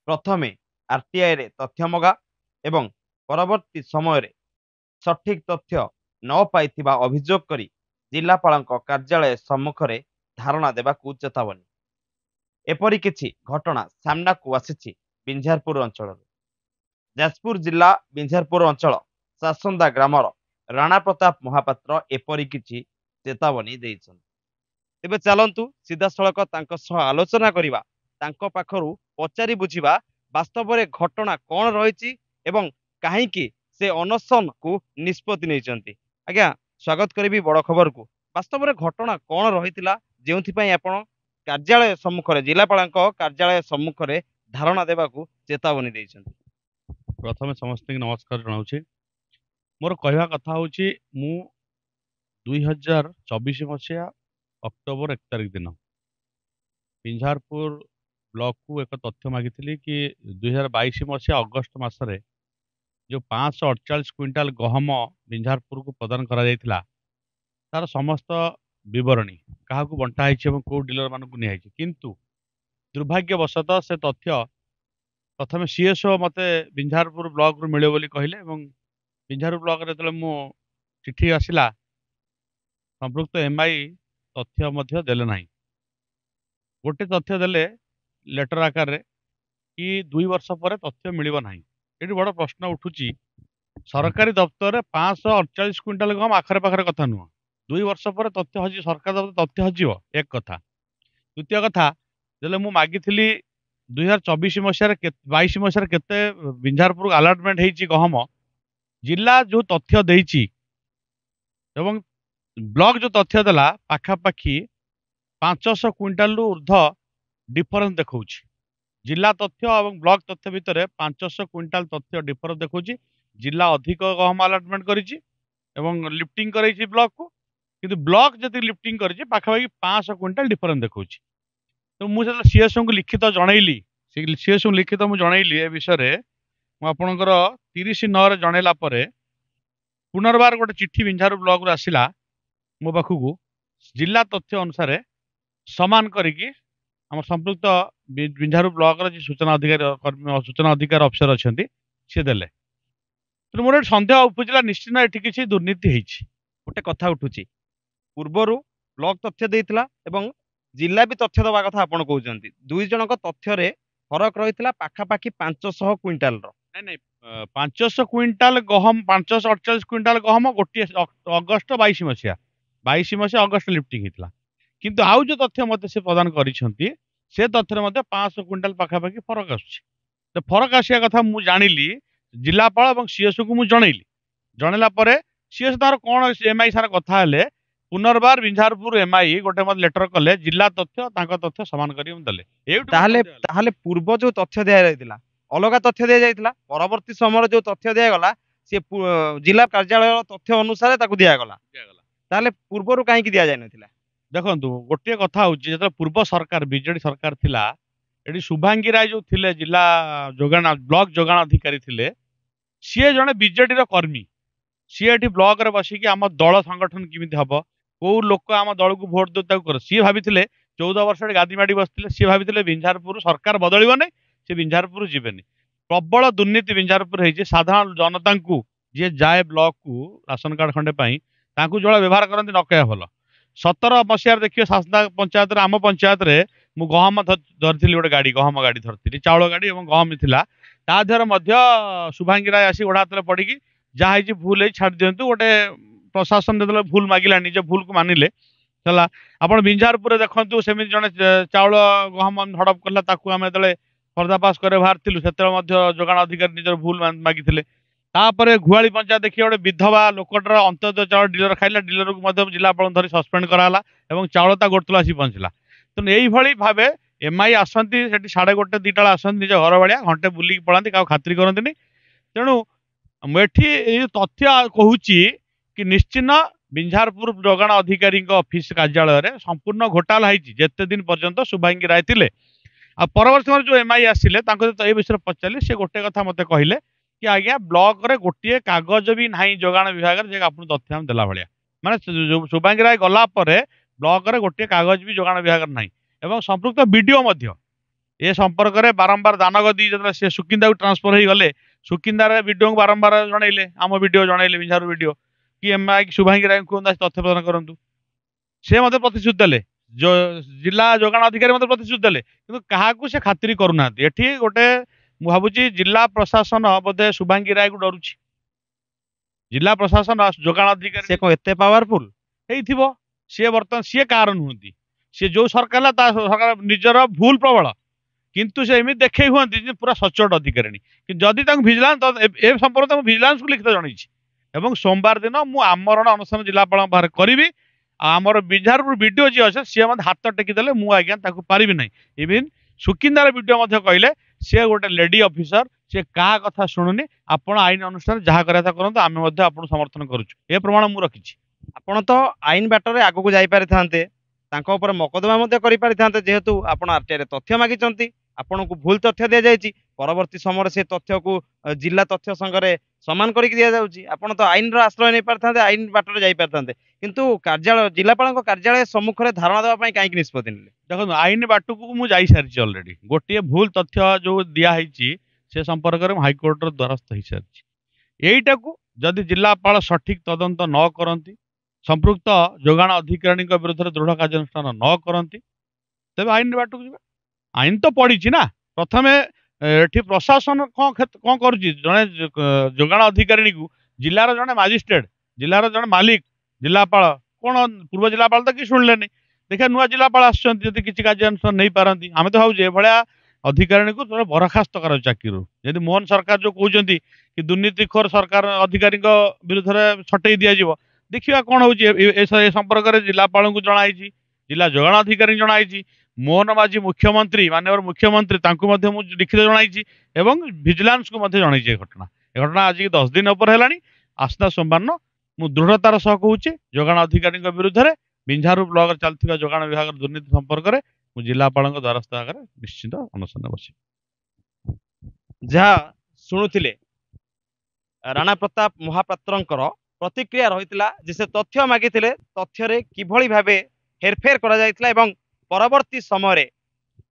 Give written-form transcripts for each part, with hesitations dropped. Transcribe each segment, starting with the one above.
प्रथमे आरटीआई रे तथ्य मगा एवं परवर्ती समय सठिक तथ्य न पाइथिबा अभियोग करी जिलापालଙ୍କ कार्यालय सम्मुख रे धारणा देबाकू चेतावनी। एपरि किछि घटना सामनाकू आसिछि बिंझारपुर अंचल। जाजपुर जिला बिंझारपुर अंचल सासंदा ग्रामर राणा प्रताप महापात्र एपरि किछि चेतावनी ଦେଇଛନ୍ତି। ତେବେ ଚାଲନ୍ତୁ ସିଧାସଳଖ ତାଙ୍କ ସହ ଆଲୋଚନା କରିବା, ତାଙ୍କ ପାଖରୁ ପଚାରି ବୁଝିବା ବାସ୍ତବରେ ଘଟଣା କ'ଣ ରହିଛି ଏବଂ କାହିଁକି ସେ ଅନଶନକୁ ନିଷ୍ପତ୍ତି ନେଇଛନ୍ତି। ଆଜ୍ଞା, ସ୍ୱାଗତ କରିବି ବଡ଼ ଖବରକୁ। ବାସ୍ତବରେ ଘଟଣା କ'ଣ ରହିଥିଲା ଯେଉଁଥିପାଇଁ ଆପଣ କାର୍ଯ୍ୟାଳୟ ସମ୍ମୁଖରେ ଜିଲ୍ଲାପାଳଙ୍କ କାର୍ଯ୍ୟାଳୟ ସମ୍ମୁଖରେ ଧାରଣା ଦେବାକୁ ଚେତାବନୀ ଦେଇଛନ୍ତି। प्रथम समस्त नमस्कार जनाऊँ। मोर कहवा कथा हूँ मु 2024 मसीहा अक्टोबर 1 तारिख दिन बिंझारपुर ब्लॉक को एक तथ्य मागिली कि 2022 मसीहा अगस्ट मसरे जो 548 क्विंटाल गहम बिंझारपुर को प्रदान करा जायतिला तार समस्त विवरणी क्या बंटा कौ डीलर मान किंतु दुर्भाग्यवशतः से तथ्य प्रथम सीएसओ मते बिंझारपुर ब्लॉक रु मिले बोली कहले बिंझारपुर ब्लॉक रे तले मु चिट्ठी आसिला संपृक्त एमआई तथ्य मध्य देले नाही। गोटे तथ्य देले लेटर आकार रे कि 2 वर्ष पर तथ्य मिलिबो नाही। एटी बड़ प्रश्न उठुची सरकारी दफ्तर 548 क्विंटाल गम आखरे पाखरे कथा नुह 2 वर्ष पर तथ्य हजी सरकार दफ्तर तथ्य हजिव एक कथा। द्वितीय कथा जेले मु मागिथिली 2024 मसीह 22 मसीह केते बिंझारपुर अलॉटमेंट होती गहम जिला जो तथ्य देइची एवं ब्लॉक जो तथ्य देला पाखापाखि 500 क्विंटाल ऊर्ध डिफरेंस देखौची। जिला तथ्य और ब्लॉक तथ्य भितर 500 क्विंटाल तथ्य डिफरेंस देखौची। जिला अधिक गहम अलॉटमेंट करिची एवं लिफ्टिंग करैची ब्लॉक को, किंतु ब्लॉक जति लिफ्टिंग करिची पाखापाखि 500 क्विंटाल डिफरेंस देखौची। तो मुझे सीएसओ को लिखित जनइली सीएसओ लिखित मुझे जनइली ए विषय मुझर 30/9 जनइला पुनर्बार गोटे चिट्ठी बिंझारपुर ब्लॉक आसला मो पाखक जिला तथ्य अनुसार समान करिकी आम संपृक्त बिंझारपुर ब्लॉक सूचना अधिकारी अफिसर अच्छा सी देले। तो मोर सन्देह उपजिला निश्चित ये किसी दुर्नीति होती। गोटे कथा उठुची पूर्वर ब्लॉक तथ्य देइतिला एवं जिला भी तथ्य दबा कथा आपण कहउचंती। दुई जनक तथ्य रे फरक रहितला पाखापाखि 500 क्विंटाल रो। नहीं 500 क्विंटाल गहम 548 क्विंटाल गहम गोटे अगस्ट 22 मसीहा 22 मसीहा अगस्ट लिफ्टिंग होता। किंतु आउ जो तथ्य मत से प्रदान करिसेंती से तथ्य मध्य 500 क्विंटाल पाखापाखि फरक आसुची। तो फरक आसिया कथा मु जानिली जिलापाल और सीएसओ को मु जनइली जनइला परे सीएसओ तार कौन एमआई सारा कथा हेले पुनर्बार बिंझारपुर एमआई गोटे मत लेटर कले जिला तथ्य तांका तथ्य समान करी देले। ताहले पूर्व जो तथ्य दिया जायतिला अलग तथ्य दिया जायतिला परवर्ती समय जो तथ्य दिया गला से जिला कार्यालय तथ्य अनुसार ताकू दिया गला। ताहले पूर्वरु काहे कि दिया जाय नथिला। देखंतु गोटे कथा होची जेते पूर्व सरकार बीजेडी सरकार थिला एडी शुभांगी राय जो थिले जिला जोगाण ब्लॉक जोगाण अधिकारी थिले सी जने बीजेडी रो कर्मी सी एटी ब्लॉक रे बसी कि आम दल संगठन किमिति हबो को लोक आम दल को भोट दो कर सी भाभी 14 वर्ष गादी माड़ी बसते सी भाभी बिंझारपुर सरकार बदलिबो नै से बिंझारपुर जीवेनि। प्रबल दुर्नीति बिंझारपुर होती। साधारण जनता को जी जाए ब्लॉक को राशन कार्ड खंडे तांकू जो व्यवहार करते न कह भल 17 मसीह देखिए सासदा पंचायत आम पंचायत रे मु गहम धरती गोटे गाड़ी गहम गाड़ी धरती चाउल गाड़ी और गहम था तादेहर शुभांगी राय आसी गोड़ा हाथ पड़ी जहाँ भूल छाड़ दिंतु गोटे प्रशासन जो भूल मागिला निज भूल को मानिले है। आप बिंझारपुर देखु सेमि जड़े चाउल गहम हड़प कला आम जो पर्दापास करे बाहर से जोगाण अधिकारी निजर भूल मागिले। तापर घुआली पंचायत देखिए गोटे विधवा लोकटर अंत्योदय चाउल डीलर खाइला डीलर को जिलापाल धरी सस्पेंड कराला और चाउल गोटल आसी पहुँचला। तो यही भाव एमआई आसती 1:30 2टा आसती निज घर भाया घंटे बुलिक पड़ाती क्या खातिर करती। तेणु मुझे तथ्य कहूँ कि निश्चिन्न बिंझारपुर जोगाण अधिकारी ऑफिस कार्यालय रे संपूर्ण घोटाला होती जिते दिन पर्यंत शुभांगी राय थिले। आ परवर्ती समय जो एमआई आसिले तो ये विषय पचारे से गोटे कथा मत कहले कि आज्ञा ब्लॉक रे गोटे कागज भी ना जोगाण विभाग जे आप तथ्य देला भाया माने शुभांगी राय गला ब्लॉक रे गोटे कागज भी जोगाण विभाग ना एवं संपृक्त वीडियो ଏ ସମ୍ପର୍କରେ ବାରମ୍ବାର ଦାନଗଦି ଯେତେବେଳେ ସେ ସୁକିନ୍ଦାକୁ ଟ୍ରାନ୍ସଫର ହେଇଗଲେ ସୁକିନ୍ଦାରେ ବିଡିଓଙ୍କୁ ବାରମ୍ବାର ଜଣେଇଲେ, ଆମ ବିଡିଓ ଜଣେଇଲେ, ବିଞ୍ଝାରୁ ବିଡିଓ କି ଏମଆଇ ଶୁଭାଙ୍ଗୀ ରାୟଙ୍କୁ କୁହନ୍ତୁ ଆସି ତଥ୍ୟ ପ୍ରଦାନ କରନ୍ତୁ। ସେ ମତେ ପ୍ରତିଶ୍ରୁତି ଦେଲେ, ଜିଲ୍ଲା ଯୋଗାଣ ଅଧିକାରୀ ମତେ ପ୍ରତିଶ୍ରୁତି ଦେଲେ, କିନ୍ତୁ କାହାକୁ ସେ ଖାତିରି କରୁନାହାନ୍ତି। ଏଠି ଗୋଟେ ମୁଁ ଭାବୁଛି ଜିଲ୍ଲା ପ୍ରଶାସନ ବୋଧେ ଶୁଭାଙ୍ଗୀ ରାୟକୁ ଡରୁଛି। ଜିଲ୍ଲା ପ୍ରଶାସନ ଯୋଗାଣ ଅଧିକାରୀ ସେ କଣ ଏତେ ପାୱାରଫୁଲ? ହେଇଥିବ। ସିଏ ବର୍ତ୍ତମାନ ସିଏ କାହାର ନୁହନ୍ତି, ସିଏ ଯୋଉ ସରକାର ହେଲା ତା ସରକାର ନିଜର ଭୁଲ ପ୍ରବଳ, କିନ୍ତୁ ସେ ଏମିତି ଦେଖେଇ ହୁଅନ୍ତି ଯେ ପୁରା ସଚ୍ଚୋଟ ଅଧିକାରିଣୀ। କିନ୍ତୁ ଯଦି ତାଙ୍କୁ ଭିଜିଲାନ୍ସ ଏ ସମ୍ପର୍କରେ ତାଙ୍କୁ ଭିଜିଲାନ୍ସକୁ ଲିଖିତ ଜଣେଇଛି ଏବଂ ସୋମବାର ଦିନ ମୁଁ ଆମରଣ ଅନଶନ ଜିଲ୍ଲାପାଳଙ୍କ ପାଖରେ କରିବି। ଆଉ ଆମର ବିଞ୍ଝାରପୁର ବିଡିଓ ଯିଏ ଅଛନ୍ତି ସିଏ ମୋତେ ହାତ ଟେକି ଦେଲେ, ମୁଁ ଆଜ୍ଞା ତାକୁ ପାରିବି ନାହିଁ। ଇଭିନ୍ ସୁକିନ୍ଦାର ବିଡିଓ ମଧ୍ୟ କହିଲେ ସିଏ ଗୋଟେ ଲେଡି ଅଫିସର, ସିଏ କାହା କଥା ଶୁଣୁନି, ଆପଣ ଆଇନ ଅନୁସାରେ ଯାହା କରିବା କଥା କରନ୍ତୁ, ଆମେ ମଧ୍ୟ ଆପଣଙ୍କୁ ସମର୍ଥନ କରୁଛୁ। ଏ ପ୍ରମାଣ ମୁଁ ରଖିଛି। ଆପଣ ତ ଆଇନ ବାଟରେ ଆଗକୁ ଯାଇପାରିଥାନ୍ତେ, ତାଙ୍କ ଉପରେ ମକଦ୍ଦମା ମଧ୍ୟ କରିପାରିଥାନ୍ତେ। ଯେହେତୁ ଆପଣ ଆରଟିଆଇରେ ତଥ୍ୟ ମାଗିଛନ୍ତି, ଆପଣଙ୍କୁ ଭୁଲ ତଥ୍ୟ ଦିଆଯାଇଛି, ପରବର୍ତ୍ତୀ ସମୟରେ ସେ ତଥ୍ୟକୁ ଜିଲ୍ଲା ତଥ୍ୟ ସଂଘରେ ସମାନ କରିକି ଦିଆଯାଉଛି। ଆପଣ ତ ଆଇନର ଆଶ୍ରୟ ନେଇପାରିଥାନ୍ତେ, ଆଇନ ବାଟରେ ଯାଇପାରିଥାନ୍ତେ, କିନ୍ତୁ କାର୍ଯ୍ୟାଳୟ ଜିଲ୍ଲାପାଳଙ୍କ କାର୍ଯ୍ୟାଳୟ ସମ୍ମୁଖରେ ଧାରଣା ଦେବା ପାଇଁ କାହିଁକି ନିଷ୍ପତ୍ତି ନେଲେ? ଦେଖନ୍ତୁ ଆଇନ ବାଟକୁ ମୁଁ ଯାଇସାରିଛି ଅଲରେଡି। ଗୋଟିଏ ଭୁଲ ତଥ୍ୟ ଯୋଉ ଦିଆହେଇଛି ସେ ସମ୍ପର୍କରେ ମୁଁ ହାଇକୋର୍ଟର ଦ୍ୱାରସ୍ଥ ହେଇସାରିଛି। ଏଇଟାକୁ ଯଦି ଜିଲ୍ଲାପାଳ ସଠିକ ତଦନ୍ତ ନ କରନ୍ତି, ସମ୍ପୃକ୍ତ ଯୋଗାଣ ଅଧିକାରୀଙ୍କ ବିରୁଦ୍ଧରେ ଦୃଢ କାର୍ଯ୍ୟାନୁଷ୍ଠାନ ନ କରନ୍ତି, ତେବେ ଆଇନ ବାଟକୁ ଯିବା। ଆଇନ ତ ପଡିଛି ନା। ପ୍ରଥମେ ଏଠି ପ୍ରଶାସନ କଣ କରୁଛି, ଜଣେ ଯୋଗାଣ ଅଧିକାରୀକୁ ଜିଲ୍ଲାର ଜଣେ ମାଜିଷ୍ଟ୍ରେଟ, ଜିଲ୍ଲାର ଜଣେ ମାଲିକ, ଜିଲ୍ଲାପାଳ କଣ ପୂର୍ବ ଜିଲ୍ଲାପାଳ ତ କିଛି ଶୁଣିଲେନି। ଦେଖିବା ନୂଆ ଜିଲ୍ଲାପାଳ ଆସୁଛନ୍ତି, ଯଦି କିଛି କାର୍ଯ୍ୟାନୁଷ୍ଠାନ ନେଇପାରନ୍ତି। ଆମେ ତ ଭାବୁଛୁ ଏଭଳିଆ ଅଧିକାରୀଙ୍କୁ ବରଖାସ୍ତ କରାଯାଉ ଚାକିରିରୁ। ଯଦି ମୋହନ ସରକାର ଯୋଉ କହୁଛନ୍ତି କି ଦୁର୍ନୀତିଖୋର ସରକାର ଅଧିକାରୀଙ୍କ ବିରୁଦ୍ଧରେ ଛଟେଇ ଦିଆଯିବ, ଦେଖିବା କଣ ହଉଛି। ଏ ସମ୍ପର୍କରେ ଜିଲ୍ଲାପାଳଙ୍କୁ ଜଣାଇଛି, ଜିଲ୍ଲା ଯୋଗାଣ ଅଧିକାରୀଙ୍କୁ ଜଣାଇଛି, ମୋହନ ମାଝୀ ମୁଖ୍ୟମନ୍ତ୍ରୀ ମାନ୍ୟବର ମୁଖ୍ୟମନ୍ତ୍ରୀ ତାଙ୍କୁ ମଧ୍ୟ ମୁଁ ଲିଖିତ ଜଣାଇଛି ଏବଂ ଭିଜିଲାନ୍ସକୁ ମଧ୍ୟ ଜଣାଇଛି। ଏ ଘଟଣା ଆଜିକି 10 ଦିନ ଉପରେ ହେଲାଣି। ଆସନ୍ତା ସୋମବାର ଦିନ ମୁଁ ଦୃଢତାର ସହ କହୁଛି ଯୋଗାଣ ଅଧିକାରୀଙ୍କ ବିରୁଦ୍ଧରେ ବିଞ୍ଝାରୁ ବ୍ଲକରେ ଚାଲିଥିବା ଯୋଗାଣ ବିଭାଗର ଦୁର୍ନୀତି ସମ୍ପର୍କରେ ମୁଁ ଜିଲ୍ଲାପାଳଙ୍କ ଦ୍ୱାରସ୍ଥ ଆଗରେ ନିଶ୍ଚିତ ଅନଶନରେ ବସିବି। ଯାହା ଶୁଣୁଥିଲେ ରାଣା ପ୍ରତାପ ମହାପାତ୍ରଙ୍କର ପ୍ରତିକ୍ରିୟା ରହିଥିଲା ଯେ ସେ ତଥ୍ୟ ମାଗିଥିଲେ, ତଥ୍ୟରେ କିଭଳି ଭାବେ ହେରଫେର କରାଯାଇଥିଲା ଏବଂ ପରବର୍ତ୍ତୀ ସମୟରେ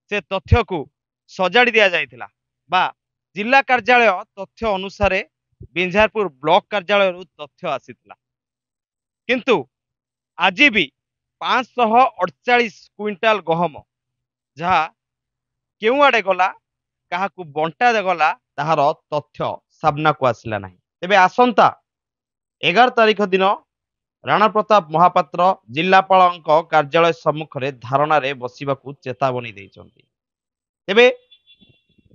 ସେ ତଥ୍ୟକୁ ସଜାଡ଼ି ଦିଆଯାଇଥିଲା ବା ଜିଲ୍ଲା କାର୍ଯ୍ୟାଳୟ ତଥ୍ୟ ଅନୁସାରେ ବିଞ୍ଝାରପୁର ବ୍ଲକ କାର୍ଯ୍ୟାଳୟରୁ ତଥ୍ୟ ଆସିଥିଲା। କିନ୍ତୁ ଆଜି ବି 548 କ୍ୱିଣ୍ଟାଲ ଗହମ ଯାହା କେଉଁଆଡ଼େ ଗଲା, କାହାକୁ ବଣ୍ଟା ଗଲା, ତାହାର ତଥ୍ୟ ସାମ୍ନାକୁ ଆସିଲା ନାହିଁ। ତେବେ ଆସନ୍ତା 11 ତାରିଖ ଦିନ ରାଣା ପ୍ରତାପ ମହାପାତ୍ର ଜିଲ୍ଲାପାଳଙ୍କ କାର୍ଯ୍ୟାଳୟ ସମ୍ମୁଖରେ ଧାରଣାରେ ବସିବାକୁ ଚେତାବନୀ ଦେଇଛନ୍ତି। ତେବେ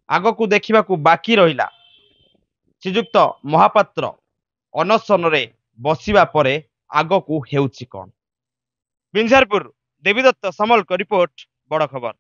ଆଗକୁ ଦେଖିବାକୁ ବାକି ରହିଲା ଶ୍ରୀଯୁକ୍ତ ମହାପାତ୍ର ଅନଶନରେ ବସିବା ପରେ ଆଗକୁ ହେଉଛି କଣ। ବିଞ୍ଝାରପୁର ଦେବୀଦତ୍ତ ସାମଲଙ୍କ ରିପୋର୍ଟ, ବଡ଼ ଖବର।